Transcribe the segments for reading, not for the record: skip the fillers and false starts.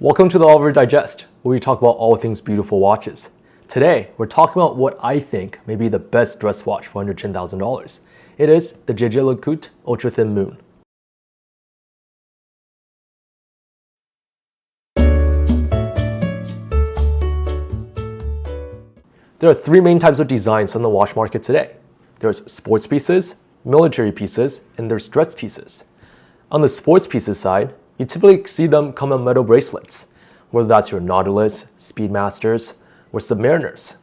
Welcome to the Oliver Digest, where we talk about all things beautiful watches. Today, we're talking about what I think may be the best dress watch for under $10,000. It is the JLC Ultra-Thin Moon. There are three main types of designs on the watch market today. There's sports pieces, military pieces, and there's dress pieces. On the sports pieces side, you typically see them come on metal bracelets, whether that's your Nautilus, Speedmasters, or Submariners.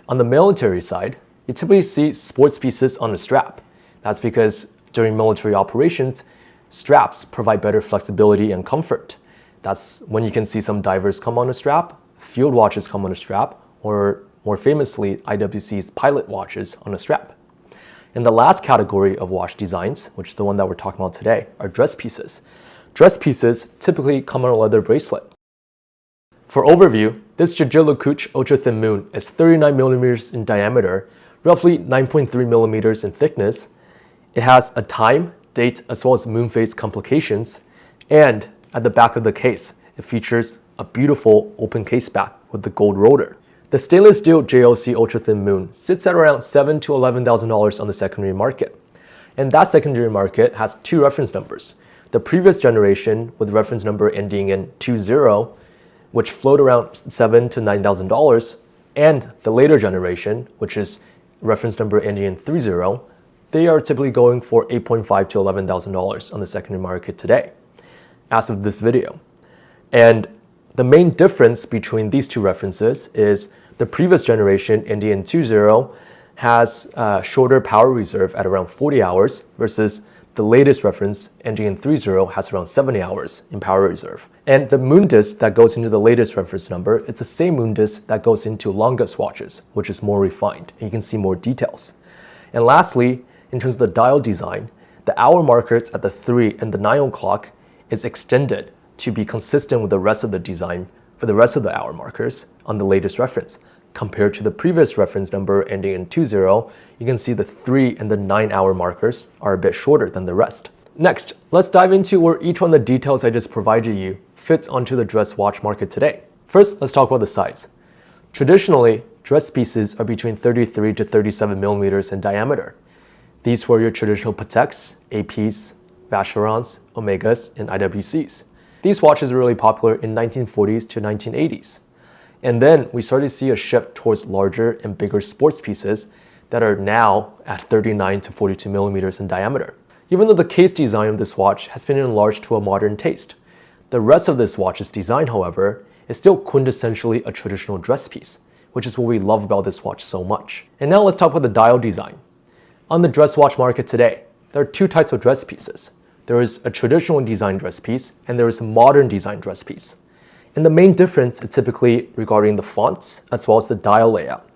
On the military side, you typically see sports pieces on a strap. That's because during military operations, straps provide better flexibility and comfort. That's when you can see some divers come on a strap, field watches come on a strap, or more famously, IWC's pilot watches on a strap. And the last category of watch designs, which is the one that we're talking about today, are dress pieces. Dress pieces typically come on a leather bracelet. For overview, this JLC Ultra-Thin Moon is 39 millimeters in diameter, roughly 9.3 millimeters in thickness. It has a time, date, as well as moon phase complications, and at the back of the case, it features a beautiful open case back with the gold rotor. The stainless steel JLC Ultra-Thin Moon sits at around $7,000 to $11,000 on the secondary market. And that secondary market has two reference numbers. The previous generation with reference number ending in 20, which float around $7,000 to $9,000, and the later generation, which is reference number ending in 30, they are typically going for $8,500 to $11,000 on the secondary market today, as of this video. And the main difference between these two references is the previous generation ending in 20 has a shorter power reserve at around 40 hours versus the latest reference ending in 30 has around 70 hours in power reserve. And the moon disc that goes into the latest reference number, it's the same moon disc that goes into longest watches, which is more refined, and you can see more details. And lastly, in terms of the dial design, the hour markers at the 3 and the 9 o'clock is extended to be consistent with the rest of the design for the rest of the hour markers on the latest reference. Compared to the previous reference number ending in 20, you can see the 3 and the 9 hour markers are a bit shorter than the rest. Next, let's dive into where each one of the details I just provided you fits onto the dress watch market today. First, let's talk about the size. Traditionally, dress pieces are between 33 to 37 millimeters in diameter. These were your traditional Pateks, APs, Vacherons, Omegas, and IWCs. These watches were really popular in 1940s to 1980s. And then we started to see a shift towards larger and bigger sports pieces that are now at 39 to 42 millimeters in diameter. Even though the case design of this watch has been enlarged to a modern taste, the rest of this watch's design, however, is still quintessentially a traditional dress piece, which is what we love about this watch so much. And now let's talk about the dial design. On the dress watch market today, there are two types of dress pieces. There is a traditional design dress piece and there is a modern design dress piece. And the main difference is typically regarding the fonts as well as the dial layout.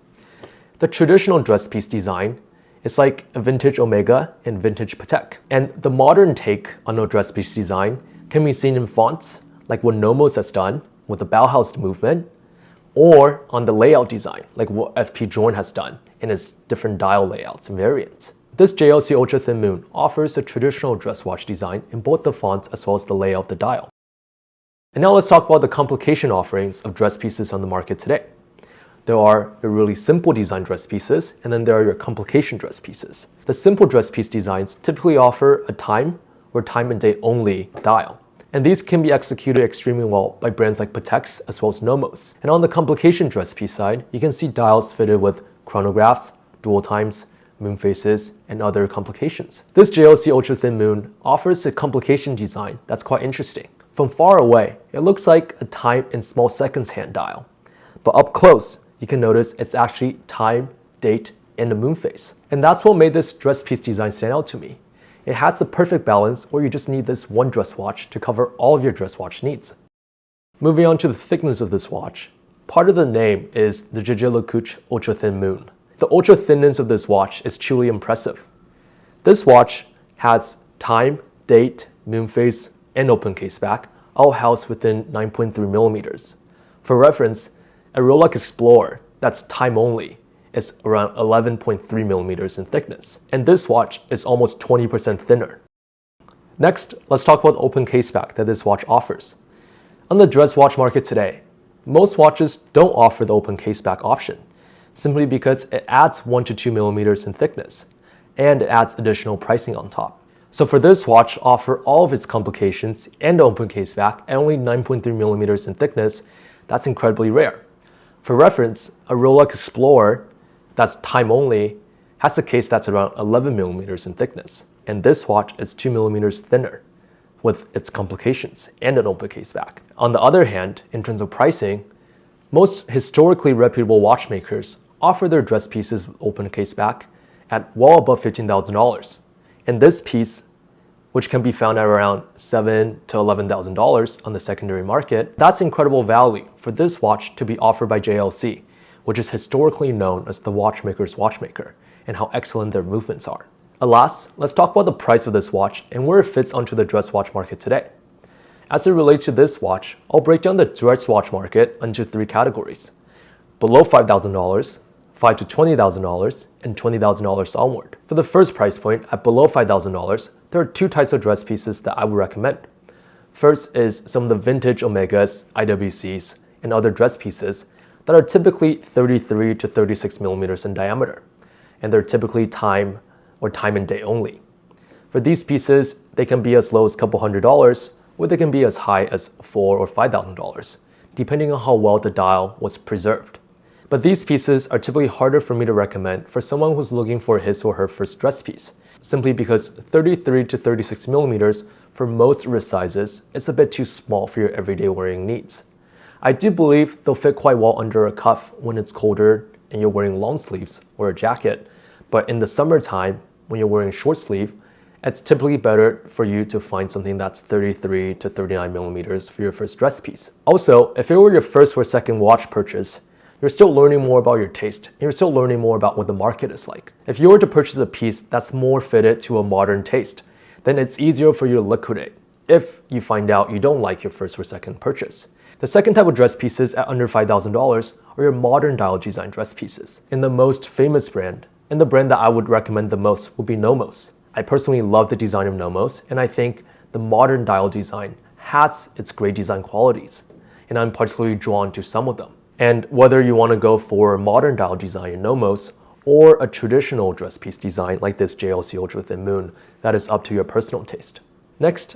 The traditional dress piece design is like a vintage Omega and vintage Patek. And the modern take on a dress piece design can be seen in fonts like what Nomos has done with the Bauhaus movement, or on the layout design like what FP Journe has done in its different dial layouts and variants. This JLC Ultra-Thin Moon offers a traditional dress watch design in both the fonts as well as the layout of the dial. And now let's talk about the complication offerings of dress pieces on the market today. There are your really simple design dress pieces, and then there are your complication dress pieces. The simple dress piece designs typically offer a time or time and date only dial. And these can be executed extremely well by brands like Pateks as well as Nomos. And on the complication dress piece side, you can see dials fitted with chronographs, dual times, moon phases, and other complications. This JLC Ultra-Thin Moon offers a complication design that's quite interesting. From far away, it looks like a time in small seconds hand dial. But up close, you can notice it's actually time, date, and the moon phase. And that's what made this dress piece design stand out to me. It has the perfect balance where you just need this one dress watch to cover all of your dress watch needs. Moving on to the thickness of this watch. Part of the name is the JLC Ultra-Thin Moon. The ultra thinness of this watch is truly impressive. This watch has time, date, moon phase, and open case back, all housed within 9.3 millimeters. For reference, a Rolex Explorer that's time only is around 11.3 millimeters in thickness, and this watch is almost 20% thinner. Next, let's talk about the open case back that this watch offers. On the dress watch market today, most watches don't offer the open case back option, simply because it adds 1 to 2 millimeters in thickness, and it adds additional pricing on top. So for this watch, offer all of its complications and open case back at only 9.3 millimeters in thickness, that's incredibly rare. For reference, a Rolex Explorer that's time only has a case that's around 11 millimeters in thickness, and this watch is 2 millimeters thinner with its complications and an open case back. On the other hand, in terms of pricing, most historically reputable watchmakers offer their dress pieces with open case back at well above $15,000. And this piece, which can be found at around $7,000 to $11,000 on the secondary market, that's incredible value for this watch to be offered by JLC, which is historically known as the watchmaker's watchmaker, and how excellent their movements are. Alas, let's talk about the price of this watch and where it fits onto the dress watch market today. As it relates to this watch, I'll break down the dress watch market into 3 categories: below $5,000, $5,000 to $20,000, and $20,000 onward. For the first price point, at below $5,000, there are 2 types of dress pieces that I would recommend. First is some of the vintage Omegas, IWCs, and other dress pieces that are typically 33 to 36 millimeters in diameter, and they're typically time and day only. For these pieces, they can be as low as a couple $100s, or they can be as high as $4,000 or $5,000, depending on how well the dial was preserved. But these pieces are typically harder for me to recommend for someone who's looking for his or her first dress piece, simply because 33 to 36 millimeters for most wrist sizes is a bit too small for your everyday wearing needs. I do believe they'll fit quite well under a cuff when it's colder and you're wearing long sleeves or a jacket, but in the summertime, when you're wearing short sleeve, it's typically better for you to find something that's 33 to 39 millimeters for your first dress piece. Also, if it were your first or second watch purchase, you're still learning more about your taste, and you're still learning more about what the market is like. If you were to purchase a piece that's more fitted to a modern taste, then it's easier for you to liquidate if you find out you don't like your first or second purchase. The second type of dress pieces at under $5,000 are your modern dial design dress pieces. And the most famous brand, and the brand that I would recommend the most, would be Nomos. I personally love the design of Nomos, and I think the modern dial design has its great design qualities, and I'm particularly drawn to some of them. And whether you want to go for modern dial design in Nomos or a traditional dress piece design like this JLC Ultra-thin Moon, that is up to your personal taste. Next,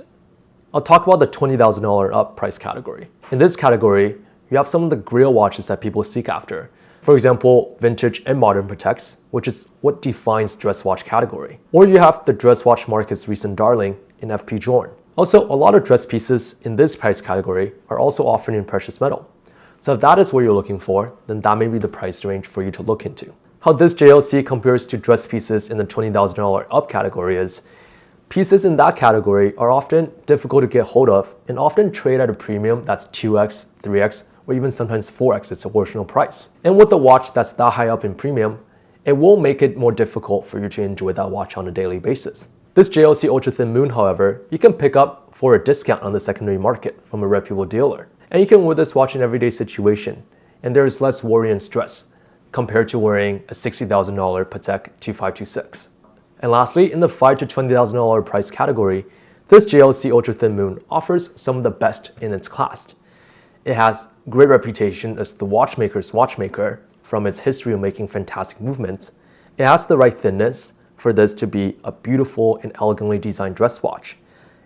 I'll talk about the $20,000 up price category. In this category, you have some of the grail watches that people seek after. For example, vintage and modern Pateks, which is what defines dress watch category. Or you have the dress watch market's recent darling in FP Journe. Also, a lot of dress pieces in this price category are also offered in precious metal. So if that is what you're looking for, then that may be the price range for you to look into. How this JLC compares to dress pieces in the $20,000 up category is, pieces in that category are often difficult to get hold of and often trade at a premium that's 2x, 3x, or even sometimes 4x its original price. And with a watch that's that high up in premium, it will make it more difficult for you to enjoy that watch on a daily basis. This JLC Ultra-thin Moon, however, you can pick up for a discount on the secondary market from a reputable dealer. And you can wear this watch in everyday situation, and there is less worry and stress compared to wearing a $60,000 Patek 2526. And lastly, in the $5,000 to $20,000 price category, this JLC Ultra-thin Moon offers some of the best in its class. It has great reputation as the watchmaker's watchmaker from its history of making fantastic movements. It has the right thinness for this to be a beautiful and elegantly designed dress watch.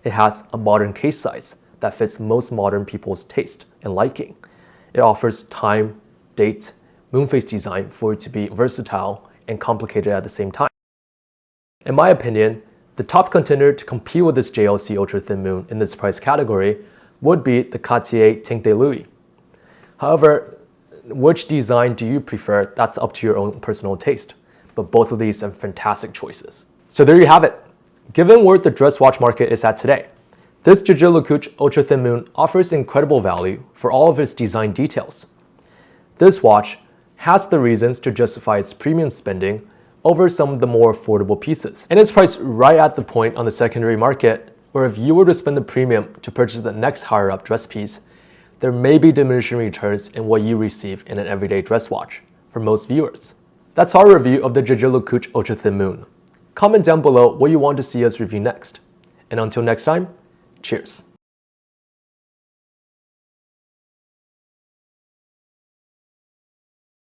It has a modern case size that fits most modern people's taste and liking. It offers time, date, moon phase design for it to be versatile and complicated at the same time. In my opinion, the top contender to compete with this JLC Ultra-thin Moon in this price category would be the Cartier Tank de Louis. However, which design do you prefer? That's up to your own personal taste, but both of these are fantastic choices. So there you have it. Given where the dress watch market is at today, this JLC Ultra-thin Moon offers incredible value for all of its design details. This watch has the reasons to justify its premium spending over some of the more affordable pieces. And it's priced right at the point on the secondary market where if you were to spend the premium to purchase the next higher up dress piece, there may be diminishing returns in what you receive in an everyday dress watch for most viewers. That's our review of the JLC Ultra-thin Moon. Comment down below what you want to see us review next. And until next time, cheers.